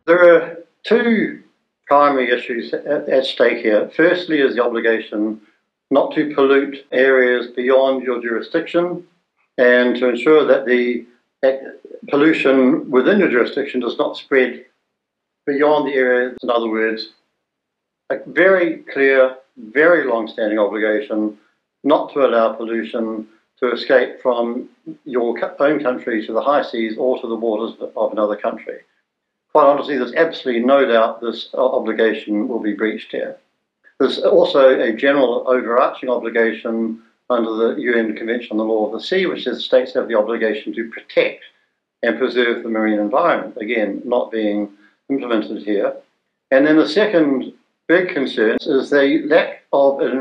There are two primary issues at stake here. Firstly is the obligation not to pollute areas beyond your jurisdiction and to ensure that the pollution within your jurisdiction does not spread beyond the area. In other words, a very clear, very long-standing obligation not to allow pollution to escape from your own country to the high seas or to the waters of another country. Quite honestly, there's absolutely no doubt this obligation will be breached here. There's also a general overarching obligation under the UN Convention on the Law of the Sea, which says states have the obligation to protect and preserve the marine environment, again, not being implemented here. And then the second big concern is the lack of an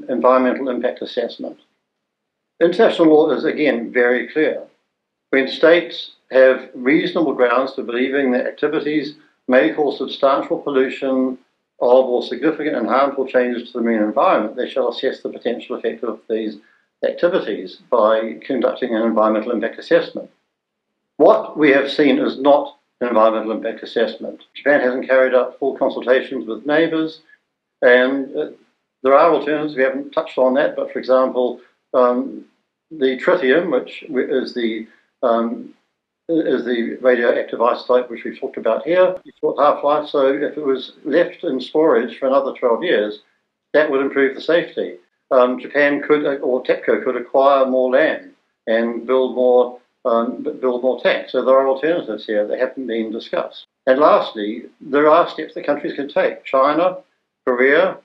environmental impact assessment. International law is, again, very clear. When states have reasonable grounds for believing that activities may cause substantial pollution of or significant and harmful changes to the marine environment, they shall assess the potential effect of these activities by conducting an environmental impact assessment. What we have seen is not an environmental impact assessment. Japan hasn't carried out full consultations with neighbours, and there are alternatives. We haven't touched on that, but for example, the tritium, which is the radioactive isotope which we've talked about here, short half-life, so if it was left in storage for another 12 years, that would improve the safety. Japan could, or TEPCO could acquire more land and build more tanks. So there are alternatives here that haven't been discussed. And lastly, there are steps that countries can take. China, Korea,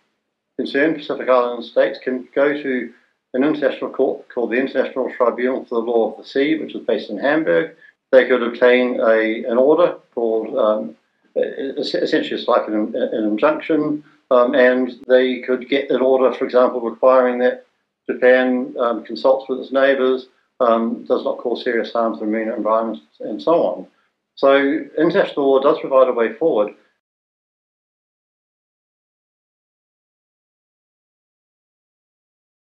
concerned Pacific Island states can go to an international court called the International Tribunal for the Law of the Sea, which is based in Hamburg. They could obtain an order called, essentially it's like an injunction, and they could get an order, for example, requiring that Japan consults with its neighbours, does not cause serious harm to the marine environment, and so on. So international law does provide a way forward.